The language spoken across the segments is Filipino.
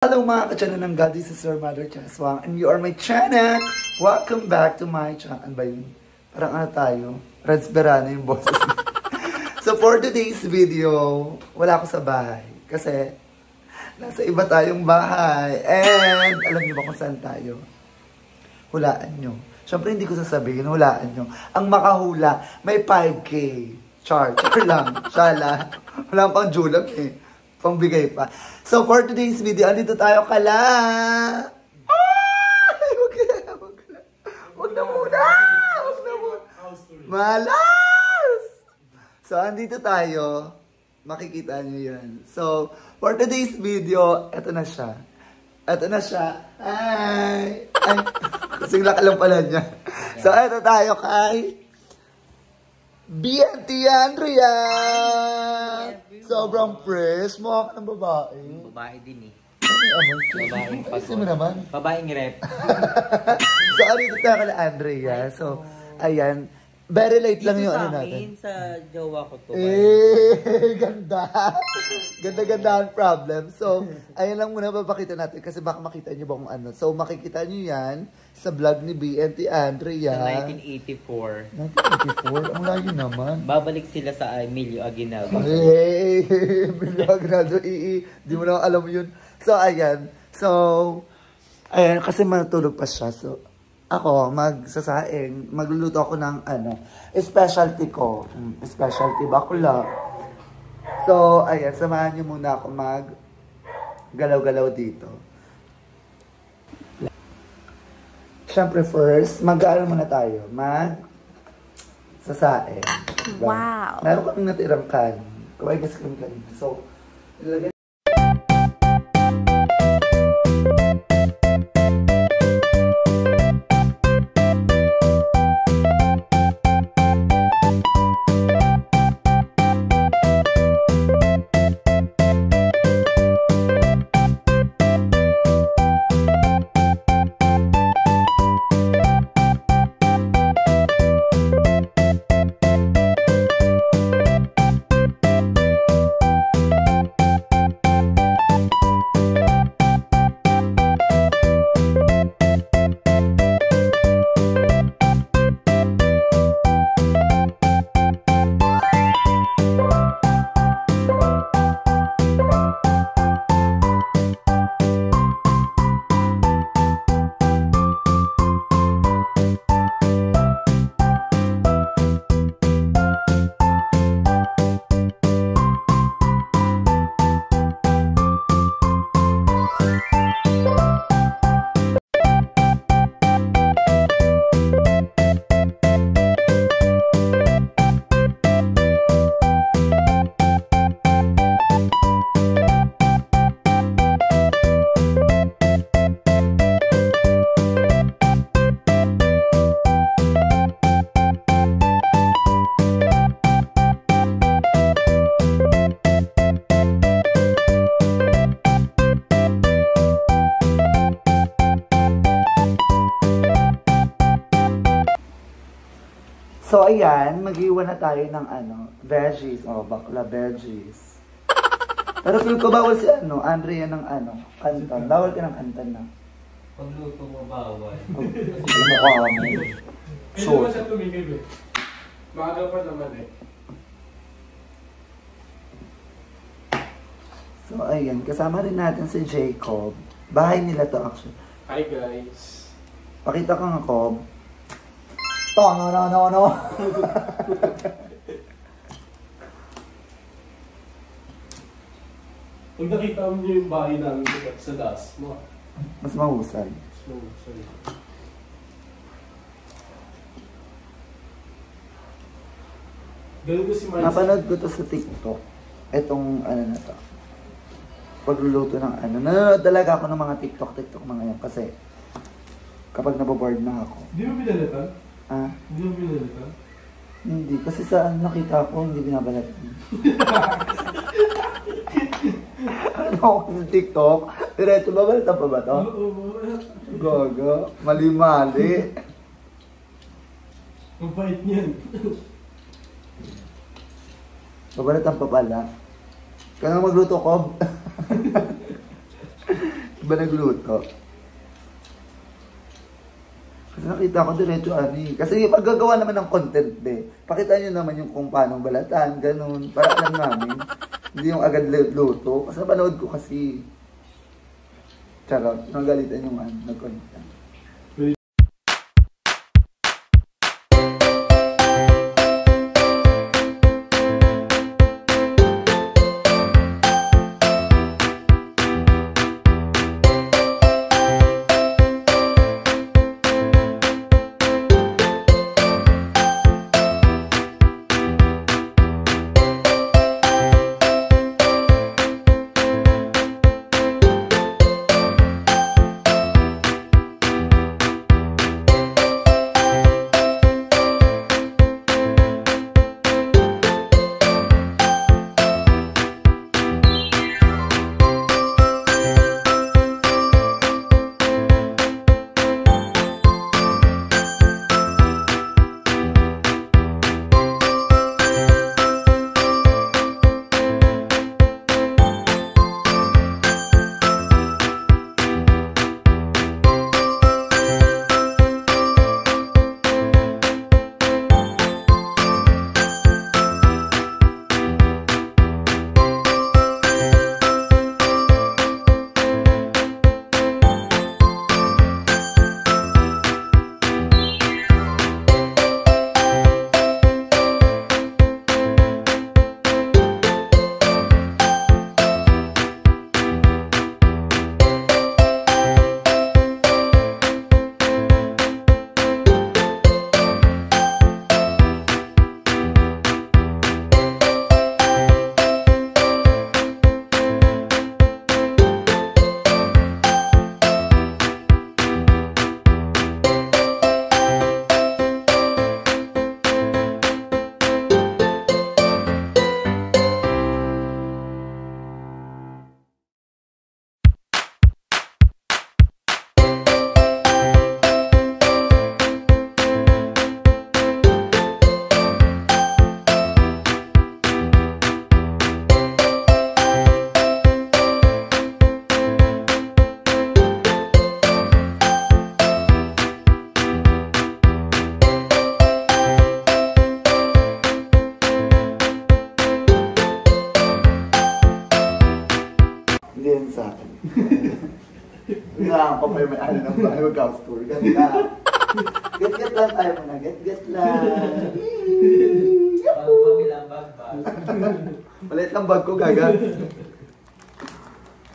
Hello mga ka-channel ng God, this is your Mother Chaswang and you are my channel. Welcome back to my channel. Ano ba yun? Parang ano tayo? Radsberana yung boses. So for today's video, wala ako sa bahay. Kasi nasa iba tayong bahay. And alam niyo ba kung saan tayo? Hulaan nyo. Siyempre hindi ko sasabihin, hulaan nyo. Ang makahula, may 5K. Char lang. Shala. Wala pang julang eh. Pambigay pa. So, for today's video, andito tayo kala. Ay! Wag na muna! Malas! So, andito tayo. Makikita nyo yan. So, for today's video, eto na siya. Eto na siya. Ay! Ay! Kasing laki lang pala niya. So, eto tayo kay BNT Andrea! Sobrang fresh. Mukha ka ng babae. Babae din eh. Babaeng paso. Mo naman. Babaeng rep. So, ano ito tayo kala Andrea? So, ayan. Very late lang yung ano natin. Dito sa jowa ko to. Ganda. Ganda-ganda ang problem. So, ayan lang muna papakita natin kasi baka makita nyo ba kung ano. So, makikita nyo yan sa vlog ni BNT Andrea. Sa 1984. 1984? Ang layo naman. Babalik sila sa Emilio Aguinaldo. Hey! Emilio Aguinaldo. Di mo na alam yun. So, ayan. So, ayan. Kasi matulog pa siya. So, ako, magsasaing, magluluto ako ng specialty ko. Specialty bakula. So, ayan, samahan niyo muna ako galaw-galaw dito. Siyempre first, mag-aano muna tayo, sasaing. Diba? Wow! Meron kami natirang kanin. Kaway gas kami kanina. So, ilagay. So, ayan, mag-iwan na tayo ng veggies. O, bakla veggies. Pero feel ko bawal si Andrea ng kantan. Bawal ka ng kantan na. Pagluto mo bawal. Mukha kami. Hindi naman siya tumigil eh. Maaga pa naman eh. So, ayan, kasama rin natin si Jacob. Bahay nila to actually. Hi guys. Pakita ka nga, Cob. No. Pag nakita mo niyo yung bahay namin sa das mo. Mas mahusay. Sorry. Ganun ko si Marcy. Napanood ko to sa TikTok. Etong na to. Pagluluto ng Nanonood talaga ako ng mga TikTok mga yan. Kasi kapag naboboard na ako. Hindi mo binalatan? Hindi mo binalatan? Hindi. Kasi sa nakita ko, hindi binabalatan. Ako sa TikTok, diretso babalatan pa ba to? Oo. Gaga. Mali-mali. Ang bait niyan. Babalatan pa pala. Kaya nga magluto ko. ba nagluto? Kasi nakita ko diretso ani. Kasi paggagawa naman ng content pakita nyo naman yung kung paano balatan, ganun. Para alam namin. Hindi yung agad luto. Kasi panood ko kasi. Charot, nagalitan yung nag-content. Hindi yan sa akin. Nga pa pa yung may ng bahay mag-house tour. Ganda. Get-get lang tayo muna. Get-get lang. Bago kami lang bag-bag. Maliit lang bag ko, gaga.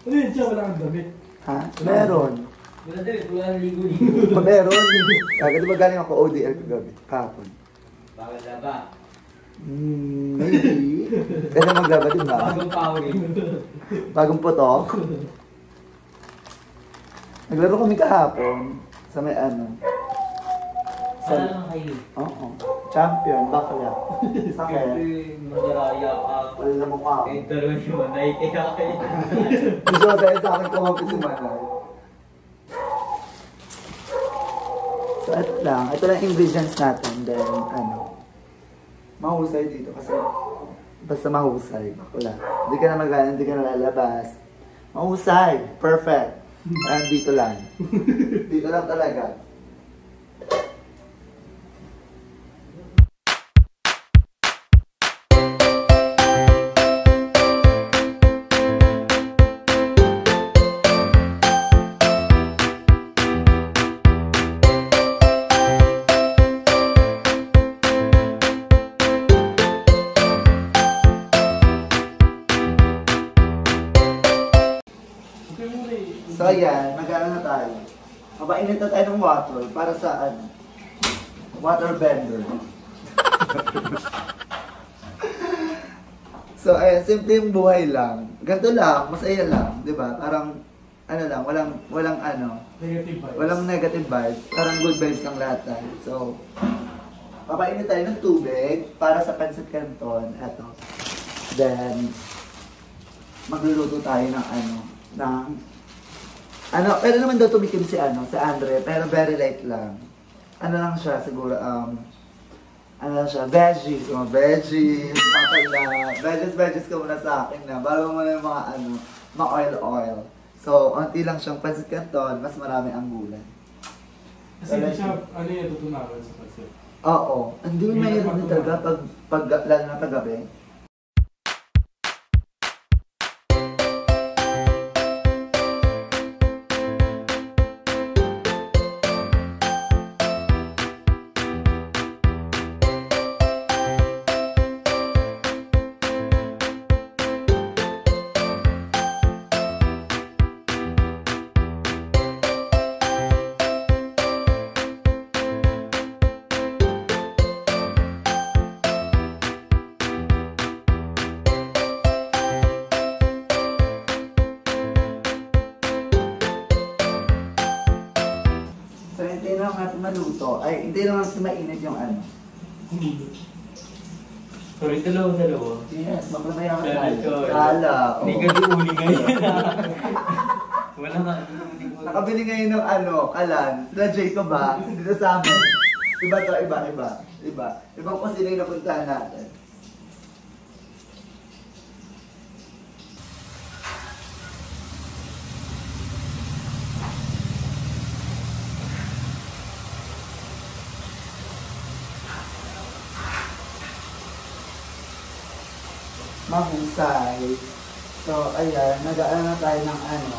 Ano yun siya? Wala kang damit. Ha? Meron. Wala din, wala nang ligo-ligo. Meron. Gaga, di ba galing ako ODL kagabi? Kahapon. Bawal na ba? Maybe. Kaya maglaba din ba? Bagong pawin. Bagong putok. Naglaro kami kahapon sa may Wala lang kayo. Oo. Champion, bakla. Sakit. Madaraya ka. Wala na mukha ako. Eh, dalawa yung manay. Kaya kayo. Gusto ko dahil sa akin kumapit si Manay. So, ito lang. Ito lang ingredients natin. Then, mahusay dito kasi basta mahusay. Bakla. Hindi ka na magana, hindi ka na lalabas. Mahusay. Perfect. Ayan, dito lang. Dito lang talaga. So ayan, mag-ano na tayo. Mapainit na tayo ng water para sa water bender. So ayan, simple yung buhay lang. Ganito lang, masaya lang, di ba? Parang lang, walang Negative vibes. walang negative vibes. Parang good vibes lang lahat tayo. So, papainit tayo ng tubig para sa pancit canton. Eto. Then, magluluto tayo ng pero naman daw tumikim si Andre, pero very light lang. Ano lang siya, siguro, veggies, veggies, veggies ka muna sa akin na, bago mo na yung mga oil. So, unti lang siyang pancit canton, mas marami ang gulay. Kasi hindi siya, ano yung tutunawan sa pancit. Oo. Hindi mo mayroon din talaga lalo na paggabi. So, hindi lang natin maluto. Ay, hindi lang natin mainit yung ano. Sorry, dalawa. Yes, magbabayan ka Sorry, tayo. sorry. Kala. Hindi oo. ka uli ngayon. Wala ka. Nakabili ngayon ng ano, kalan. Sila Jacob ba? Dito sa amin. Iba to, iba. Ibang kusina yung napuntahan natin. Mahusay. So, ayan, nag-aaral na tayo ng ano.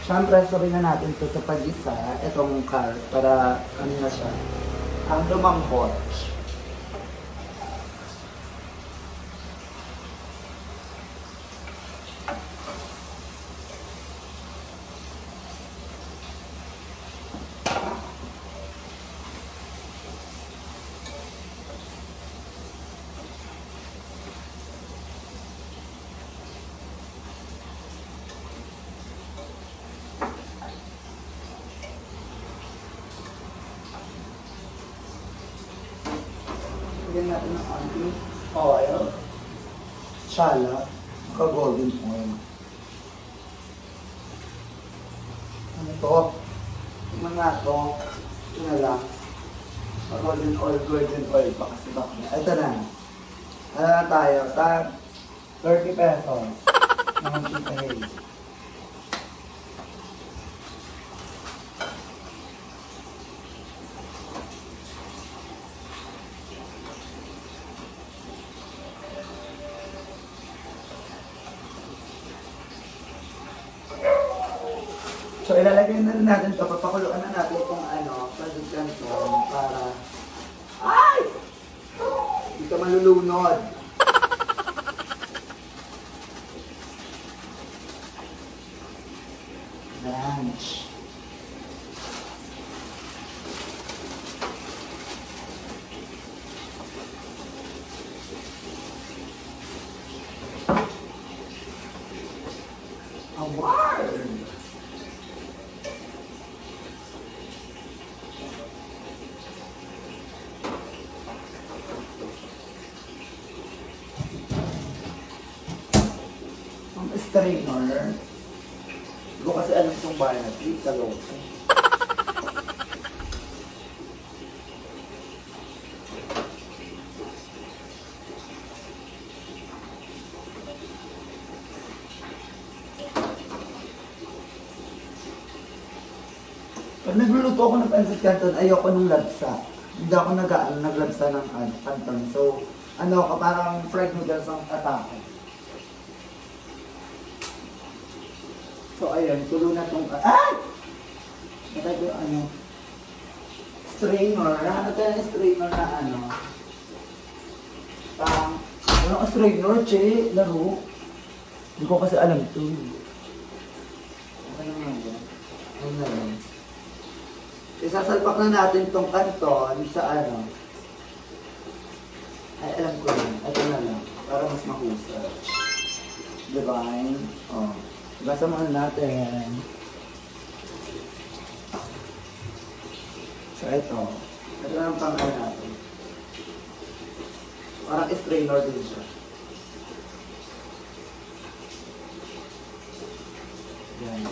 Siyempre, sabihin na natin ito sa pag-isa, itong carrot, para ano na siya, ang lumambot. Lagyan natin ng onting oil, tsala, golden oil. Ano to? Tingnan nga to. Ito na lang. Golden oil pa kasi baka. Ito na. Ano na tayo? 30 pesos. Mga chicken. So, ilalagay na rin natin ito. Papakuluan na natin itong ano, pancit canton para... Ay! Hindi ka malulunod. Ranch. Award! Ang strainer. Hindi ko kasi alam itong bahay na ito. Kaloto. Pag nagluluto ako ng pancit canton, ayoko nung labsa. Hindi ako naglabsa ng canton. So, ano, parang fried noodles ang atake. So, ayan, tulo na itong... Ah! Natay ko ano... Strainer. Ano tayo ng strainer na ano? Ano ang strainer, che? Laro? Hindi ko kasi alam ito. Okay naman yan. Ano na yan? Isasalpak na natin itong canton sa ano. Ay, alam ko yun. Ito na lang. Para mas mahusay. Divine. Oh. Basa mo natin. So, ito. Ito na ang pangkal natin. Parang strainer din siya. Yan.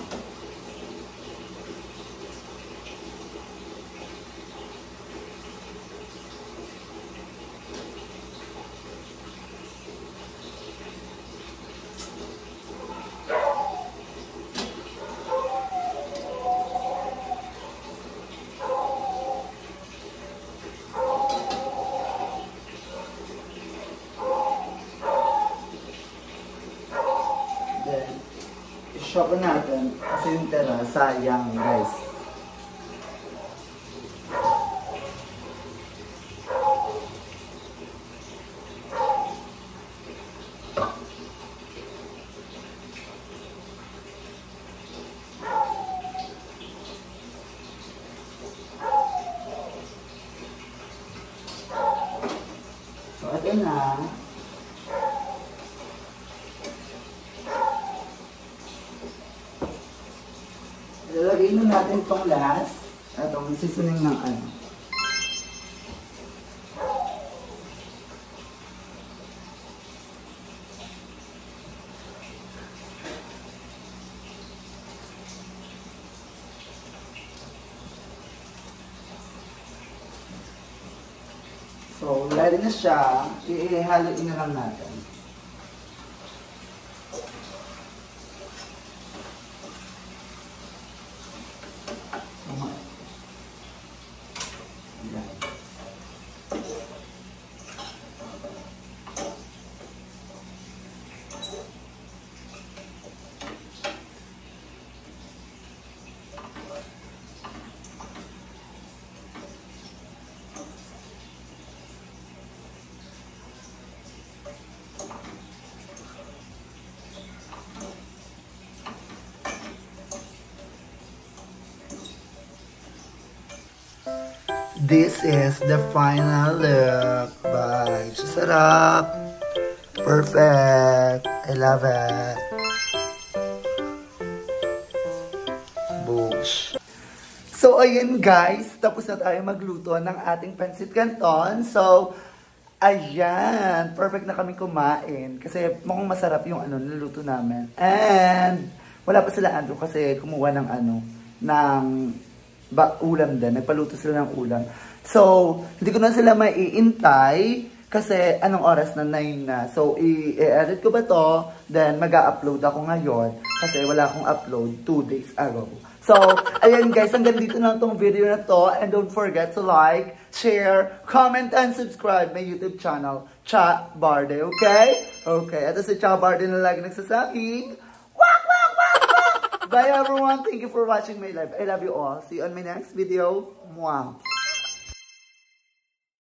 i-chop natin kasi yung tira, sayang guys. So, ito na. Ilalagay na natin itong last. Itong seasoning ng ano. So, ready na siya. Ihaloin na lang natin. This is the final look. Bye. Sarap. Perfect. I love it. Boosh. So, ayun guys. Tapos na tayo magluto ng ating pancit canton. So, ayan. Perfect na kami kumain. Kasi mukhang masarap yung niluto namin. And, wala pa sila Andrew kasi kumuha ng ulam din. Nagpaluto sila ng ulam. So, hindi ko na sila maiintay kasi anong oras na 9 na. So, i-edit ko ba to? Then, mag-upload ako ngayon kasi wala akong upload 2 days ago. So, ayan guys, hanggang dito na itong video na to. And don't forget to like, share, comment, and subscribe my YouTube channel, Cha Barde, okay? Okay, ito si Cha Barde na lagi nagsasabing, wak, wak, wak, wak! Bye everyone, thank you for watching my live. I love you all. See you on my next video. Mwah!